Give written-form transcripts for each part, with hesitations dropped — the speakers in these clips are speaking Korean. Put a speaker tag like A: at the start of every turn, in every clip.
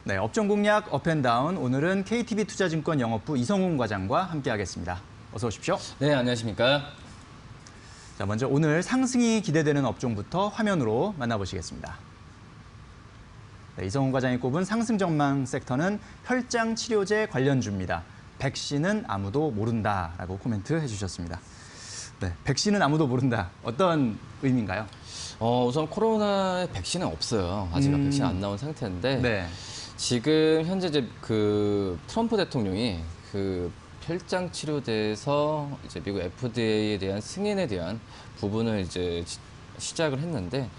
A: 네, 업종 공략 업앤다운. 오늘은 KTB투자증권 영업부 이성훈 과장과 함께하겠습니다. 어서 오십시오.
B: 네, 안녕하십니까.
A: 자, 먼저 오늘 상승이 기대되는 업종부터 화면으로 만나보시겠습니다. 네, 이성훈 과장이 꼽은 상승 전망 섹터는 혈장 치료제 관련주입니다. 백신은 아무도 모른다라고 코멘트 해주셨습니다. 네, 백신은 아무도 모른다. 어떤 의미인가요?
B: 우선 코로나의 백신은 없어요. 아직 백신 안 나온 상태인데
A: 네.
B: 지금 현재 이제 그 트럼프 대통령이 그 혈장 치료제에서 이제 미국 FDA에 대한 승인에 대한 부분을 이제 시작을 했는데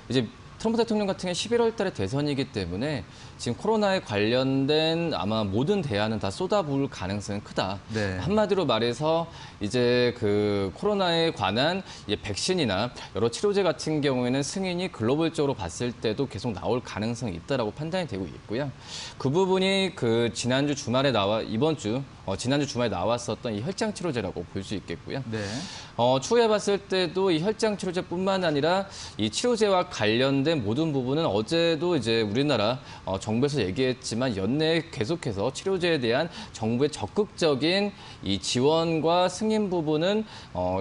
B: 이제 트럼프 대통령 같은 경우에 11월 달에 대선이기 때문에 지금 코로나에 관련된 아마 모든 대안은 다 쏟아부을 가능성이 크다.
A: 네.
B: 한마디로 말해서 이제 그 코로나에 관한 백신이나 여러 치료제 같은 경우에는 승인이 글로벌적으로 봤을 때도 계속 나올 가능성이 있다라고 판단이 되고 있고요. 그 부분이 그 지난주 주말에 지난주 주말에 나왔었던 이 혈장 치료제라고 볼 수 있겠고요.
A: 네.
B: 추후에 봤을 때도 이 혈장 치료제뿐만 아니라 이 치료제와 관련된 모든 부분은 어제도 이제 우리나라 정부에서 얘기했지만 연내에 계속해서 치료제에 대한 정부의 적극적인 이 지원과 승인 부분은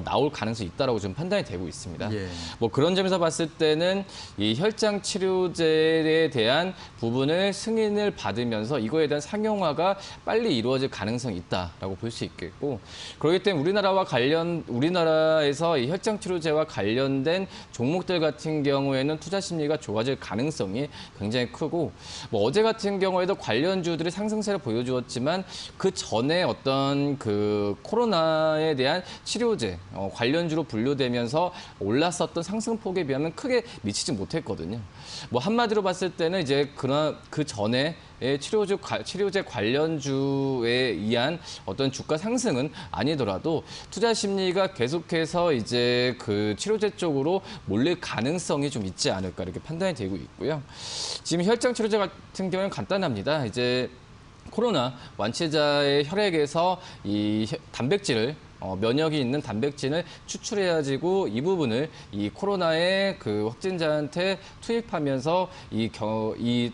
B: 나올 가능성이 있다라고 좀 판단이 되고 있습니다.
A: 예.
B: 뭐 그런 점에서 봤을 때는 이 혈장 치료제에 대한 부분을 승인을 받으면서 이거에 대한 상용화가 빨리 이루어질 가능성이 있다라고 볼 수 있겠고, 그렇기 때문에 우리나라에서 이 혈장 치료제와 관련된 종목들 같은 경우에는 투자 심리가 좋아질 가능성이 굉장히 크고, 뭐 어제 같은 경우에도 관련주들이 상승세를 보여주었지만 그 전에 어떤 그 코로나에 대한 치료제 관련주로 분류되면서 올랐었던 상승폭에 비하면 크게 미치지 못했거든요. 뭐 한마디로 봤을 때는 이제 그 전에 치료제 관련주에 의한 어떤 주가 상승은 아니더라도 투자 심리가 계속해서 이제 그 치료제 쪽으로 몰릴 가능성이 좀 있지 않을까 이렇게 판단이 되고 있고요. 지금 혈장 치료제 같은 경우는 간단합니다. 이제 코로나 완치자의 혈액에서 이 단백질을 면역이 있는 단백질을 추출해가지고 이 부분을 이 코로나의 그 확진자한테 투입하면서 이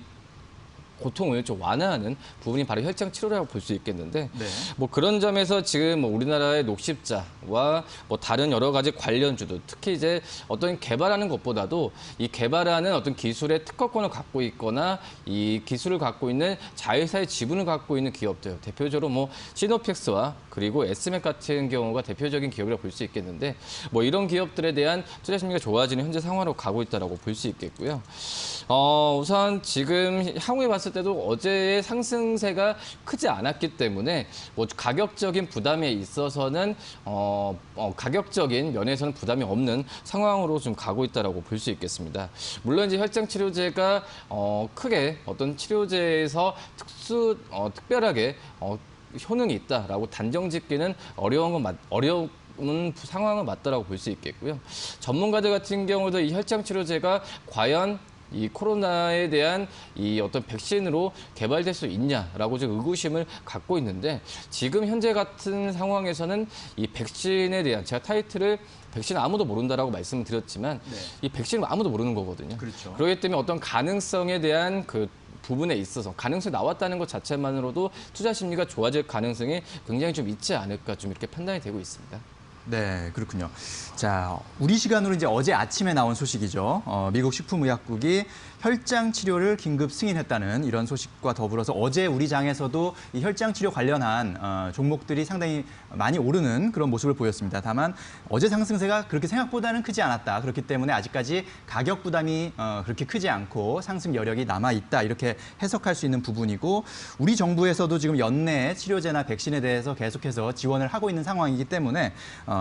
B: 고통을 좀 완화하는 부분이 바로 혈장 치료라고 볼 수 있겠는데,
A: 네.
B: 뭐 그런 점에서 지금 뭐 우리나라의 녹십자와 뭐 다른 여러 가지 관련주도, 특히 이제 어떤 개발하는 것보다도 이 개발하는 어떤 기술의 특허권을 갖고 있거나 이 기술을 갖고 있는 자회사의 지분을 갖고 있는 기업들, 대표적으로 뭐 시노펙스와 그리고 에스맥 같은 경우가 대표적인 기업이라고 볼 수 있겠는데, 뭐 이런 기업들에 대한 투자 심리가 좋아지는 현재 상황으로 가고 있다라고 볼 수 있겠고요. 우선 지금 향후에 봤을 때도 어제의 상승세가 크지 않았기 때문에 뭐 가격적인 부담에 있어서는 가격적인 면에서는 부담이 없는 상황으로 좀 가고 있다라고 볼 수 있겠습니다. 물론 이제 혈장 치료제가 크게 어떤 치료제에서 특별하게 효능이 있다라고 단정 짓기는 어려운 상황은 맞다라고 볼 수 있겠고요. 전문가들 같은 경우도 이 혈장 치료제가 과연 이 코로나에 대한 이 어떤 백신으로 개발될 수 있냐라고 좀 의구심을 갖고 있는데, 지금 현재 같은 상황에서는 이 백신에 대한, 제가 타이틀을 백신 아무도 모른다라고 말씀을 드렸지만
A: 네.
B: 이 백신은 아무도 모르는 거거든요.
A: 그렇죠.
B: 그렇기 때문에 어떤 가능성에 대한 그 부분에 있어서 가능성이 나왔다는 것 자체만으로도 투자 심리가 좋아질 가능성이 굉장히 좀 있지 않을까 좀 이렇게 판단이 되고 있습니다.
A: 네, 그렇군요. 자, 우리 시간으로 이제 어제 아침에 나온 소식이죠. 미국 식품의약국이 혈장 치료를 긴급 승인했다는 이런 소식과 더불어서 어제 우리 장에서도 이 혈장 치료 관련한 종목들이 상당히 많이 오르는 그런 모습을 보였습니다. 다만 어제 상승세가 그렇게 생각보다는 크지 않았다. 그렇기 때문에 아직까지 가격 부담이 그렇게 크지 않고 상승 여력이 남아 있다. 이렇게 해석할 수 있는 부분이고, 우리 정부에서도 지금 연내에 치료제나 백신에 대해서 계속해서 지원을 하고 있는 상황이기 때문에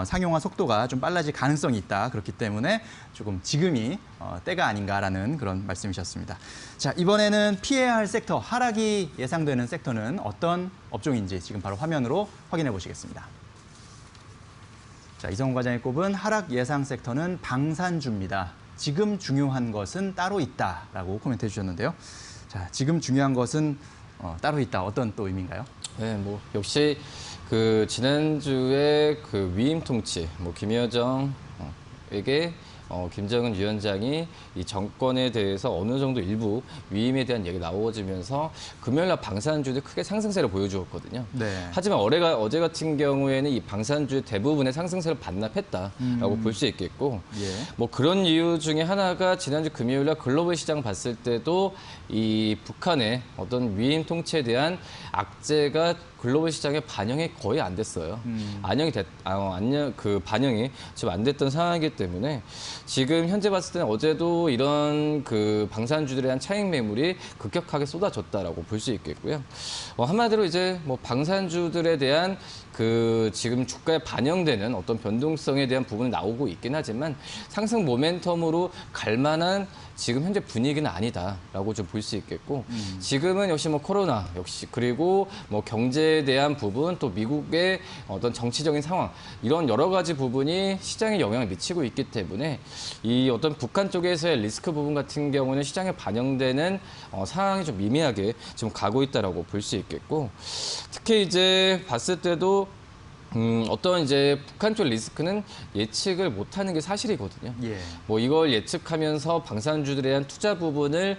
A: 상용화 속도가 좀 빨라질 가능성이 있다. 그렇기 때문에 조금 지금이 때가 아닌가라는 그런 말씀이셨습니다. 자, 이번에는 피해야 할 섹터, 하락이 예상되는 섹터는 어떤 업종인지 지금 바로 화면으로 확인해 보시겠습니다. 자, 이성훈 과장이 꼽은 하락 예상 섹터는 방산주입니다. 지금 중요한 것은 따로 있다라고 코멘트해 주셨는데요. 자, 지금 중요한 것은 따로 있다. 어떤 또 의미인가요?
B: 네, 뭐 역시 그 지난주에 그 위임 통치, 뭐 김여정에게 김정은 위원장이 이 정권에 대해서 어느 정도 일부 위임에 대한 얘기 나오지면서 금요일 날 방산주들이 크게 상승세를 보여주었거든요.
A: 네.
B: 하지만 어제 같은 경우에는 이 방산주 대부분의 상승세를 반납했다라고 볼 수 있겠고,
A: 예.
B: 뭐 그런 이유 중에 하나가 지난주 금요일 날 글로벌 시장 봤을 때도 이 북한의 어떤 위임 통치에 대한 악재가 글로벌 시장에 반영이 거의 안 됐어요. 반영이 지금 안 됐던 상황이기 때문에 지금 현재 봤을 때는 어제도 이런 그 방산주들에 대한 차익 매물이 급격하게 쏟아졌다라고 볼 수 있겠고요. 한마디로 이제 뭐 방산주들에 대한 그 지금 주가에 반영되는 어떤 변동성에 대한 부분이 나오고 있긴 하지만 상승 모멘텀으로 갈 만한 지금 현재 분위기는 아니다라고 좀 볼 수 있겠고, 지금은 역시 뭐 코로나 역시 그리고 뭐 경제에 대한 부분, 또 미국의 어떤 정치적인 상황, 이런 여러 가지 부분이 시장에 영향을 미치고 있기 때문에 이 어떤 북한 쪽에서의 리스크 부분 같은 경우는 시장에 반영되는 상황이 좀 미미하게 지금 가고 있다라고 볼 수 있겠고, 특히 이제 봤을 때도 어떤 이제 북한 쪽 리스크는 예측을 못하는 게 사실이거든요.
A: 예.
B: 뭐 이걸 예측하면서 방산주들에 대한 투자 부분을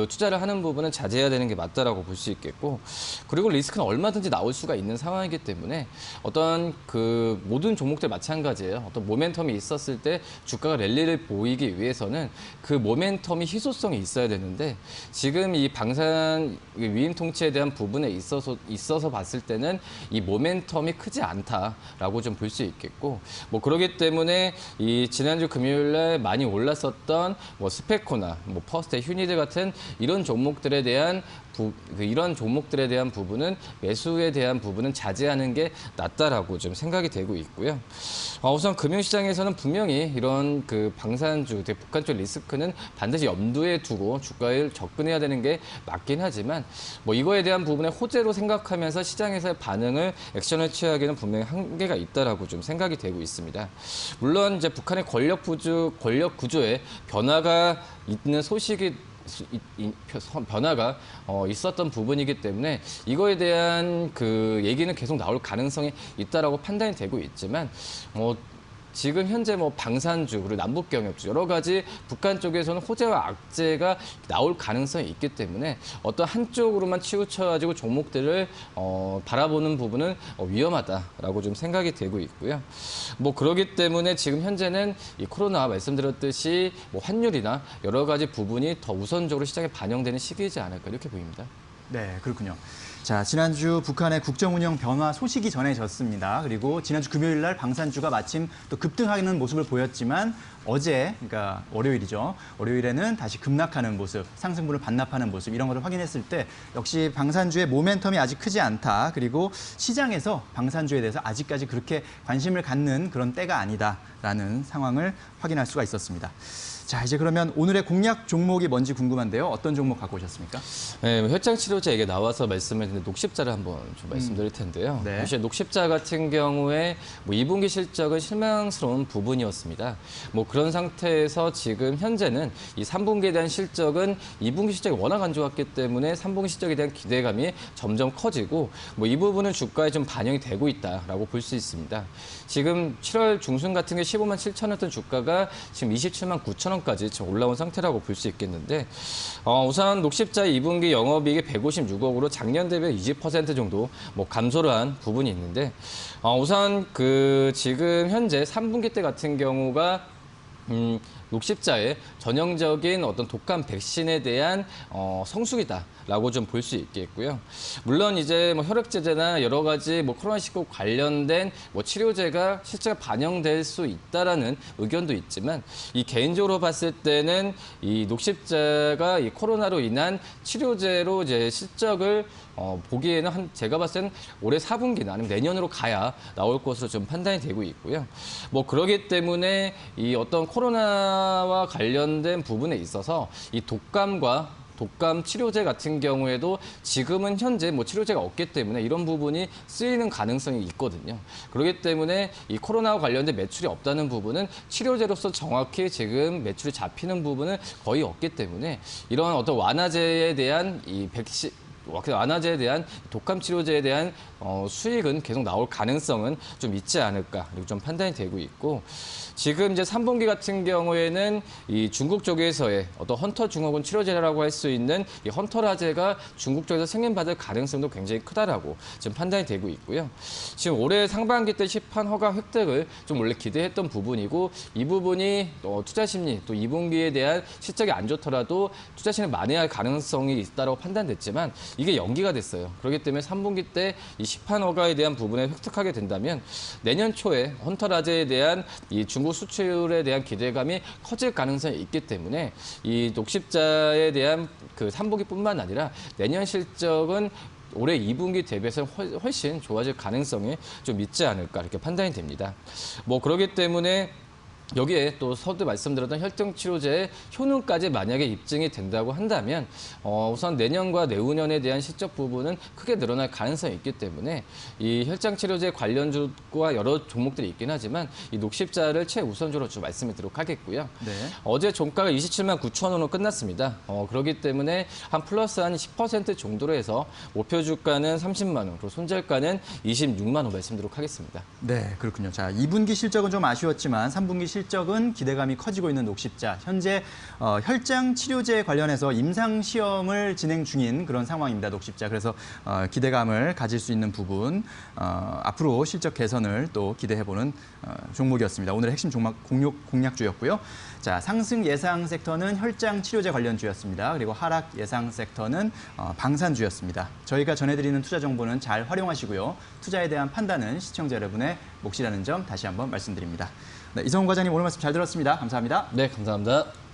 B: 투자를 하는 부분은 자제해야 되는 게 맞다라고 볼 수 있겠고, 그리고 리스크는 얼마든지 나올 수가 있는 상황이기 때문에 어떤 그 모든 종목들 마찬가지예요. 어떤 모멘텀이 있었을 때 주가가 랠리를 보이기 위해서는 그 모멘텀이 희소성이 있어야 되는데, 지금 이 방산 위임 통치에 대한 부분에 있어서 봤을 때는 이 모멘텀이 크지 않다라고 좀 볼 수 있겠고, 뭐 그러기 때문에 이 지난주 금요일에 많이 올랐었던 뭐 스페코나 뭐 퍼스트, 휴니드 같은 이런 종목들에 대한 부분은 매수에 대한 부분은 자제하는 게 낫다라고 좀 생각이 되고 있고요. 우선 금융시장에서는 분명히 이런 그 방산주, 북한 쪽 리스크는 반드시 염두에 두고 주가에 접근해야 되는 게 맞긴 하지만, 뭐 이거에 대한 부분에 호재로 생각하면서 시장에서의 반응을 액션을 취하기는 분명히 한계가 있다라고 좀 생각이 되고 있습니다. 물론 이제 북한의 권력 구조에 변화가 있는 변화가 있었던 부분이기 때문에 이거에 대한 그 얘기는 계속 나올 가능성이 있다라고 판단이 되고 있지만, 지금 현재 뭐 방산주 그리고 남북 경협주 여러 가지 북한 쪽에서는 호재와 악재가 나올 가능성이 있기 때문에 어떤 한쪽으로만 치우쳐가지고 종목들을 바라보는 부분은 위험하다라고 좀 생각이 되고 있고요. 뭐 그러기 때문에 지금 현재는 이 코로나 말씀드렸듯이 뭐 환율이나 여러 가지 부분이 더 우선적으로 시장에 반영되는 시기이지 않을까 이렇게 보입니다.
A: 네, 그렇군요. 자, 지난주 북한의 국정운영 변화 소식이 전해졌습니다. 그리고 지난주 금요일 날 방산주가 마침 또 급등하는 모습을 보였지만 어제, 그러니까 월요일이죠. 월요일에는 다시 급락하는 모습, 상승분을 반납하는 모습 이런 것을 확인했을 때 역시 방산주의 모멘텀이 아직 크지 않다. 그리고 시장에서 방산주에 대해서 아직까지 그렇게 관심을 갖는 그런 때가 아니다라는 상황을 확인할 수가 있었습니다. 자, 이제 그러면 오늘의 공략 종목이 뭔지 궁금한데요. 어떤 종목 갖고 오셨습니까?
B: 네, 혈장치료제 얘기 나와서 말씀을 드렸는데 녹십자를 한번 좀 말씀드릴 텐데요.
A: 네.
B: 사실 녹십자 같은 경우에 뭐 2분기 실적은 실망스러운 부분이었습니다. 뭐 그런 상태에서 지금 현재는 이 3분기에 대한 실적은 2분기 실적이 워낙 안 좋았기 때문에 3분기 실적에 대한 기대감이 점점 커지고, 뭐 이 부분은 주가에 좀 반영이 되고 있다라고 볼 수 있습니다. 지금 7월 중순 같은 게 15만 7천 원던 주가가 지금 27만 9천 원까지 지금 올라온 상태라고 볼 수 있겠는데, 우선 녹십자 2분기 영업이익이 156억으로 작년 대비 20% 정도 뭐 감소를 한 부분이 있는데, 우선 그 지금 현재 3분기 때 같은 경우가 녹십자의 전형적인 어떤 독감 백신에 대한 성수기다라고 좀 볼 수 있겠고요. 물론 이제 뭐 혈액제제나 여러 가지 뭐 코로나19 관련된 뭐 치료제가 실제로 반영될 수 있다라는 의견도 있지만, 이 개인적으로 봤을 때는 이 녹십자가 이 코로나로 인한 치료제로 이제 실적을 보기에는 제가 봤을 때는 올해 4분기나 아니면 내년으로 가야 나올 것으로 좀 판단이 되고 있고요. 뭐 그러기 때문에 이 어떤 코로나와 관련된 부분에 있어서 이 독감 치료제 같은 경우에도 지금은 현재 뭐 치료제가 없기 때문에 이런 부분이 쓰이는 가능성이 있거든요. 그렇기 때문에 이 코로나와 관련된 매출이 없다는 부분은 치료제로서 정확히 지금 매출이 잡히는 부분은 거의 없기 때문에 이런 어떤 완화제에 대한 이 완화제에 대한 독감 치료제에 대한 수익은 계속 나올 가능성은 좀 있지 않을까 이렇게 좀 판단이 되고 있고 지금 이제 3분기 같은 경우에는 이 중국 쪽에서의 어떤 헌터 증후군 치료제라고 할 수 있는 이 헌터라제가 중국 쪽에서 승인받을 가능성도 굉장히 크다라고 지금 판단이 되고 있고요. 지금 올해 상반기 때 시판 허가 획득을 좀 원래 기대했던 부분이고 이 부분이 투자 심리 또 2분기에 대한 실적이 안 좋더라도 투자 심리 만회할 가능성이 있다고 판단됐지만 이게 연기가 됐어요. 그렇기 때문에 3분기 때 이 시판 허가에 대한 부분에 획득하게 된다면 내년 초에 헌터라제에 대한 이 중국 수출에 대한 기대감이 커질 가능성이 있기 때문에 이 녹십자에 대한 그 3분기뿐만 아니라 내년 실적은 올해 2분기 대비해서 훨씬 좋아질 가능성이 좀 있지 않을까 이렇게 판단이 됩니다. 뭐 그렇기 때문에 여기에 또 서두 말씀드렸던 혈증치료제의 효능까지 만약에 입증이 된다고 한다면 우선 내년과 내후년에 대한 실적 부분은 크게 늘어날 가능성이 있기 때문에 이 혈장치료제 관련주와 여러 종목들이 있긴 하지만 이 녹십자를 최우선적으로 좀 말씀드리도록 하겠고요.
A: 네.
B: 어제 종가가 27만 9천 원으로 끝났습니다. 그렇기 때문에 한 플러스 한 10% 정도로 해서 목표 주가는 30만 원, 그리고 손절가는 26만 원 말씀드리도록 하겠습니다.
A: 네, 그렇군요. 자, 2분기 실적은 좀 아쉬웠지만 3분기 실적은 기대감이 커지고 있는 녹십자. 현재 혈장 치료제 관련해서 임상 시험을 진행 중인 그런 상황입니다. 녹십자. 그래서 기대감을 가질 수 있는 부분, 앞으로 실적 개선을 또 기대해보는 종목이었습니다. 오늘의 핵심 공략주였고요. 자, 상승 예상 섹터는 혈장 치료제 관련주였습니다. 그리고 하락 예상 섹터는 방산주였습니다. 저희가 전해드리는 투자 정보는 잘 활용하시고요. 투자에 대한 판단은 시청자 여러분의 몫이라는 점 다시 한번 말씀드립니다. 네, 이성훈 과장님 오늘 말씀 잘 들었습니다. 감사합니다.
B: 네, 감사합니다.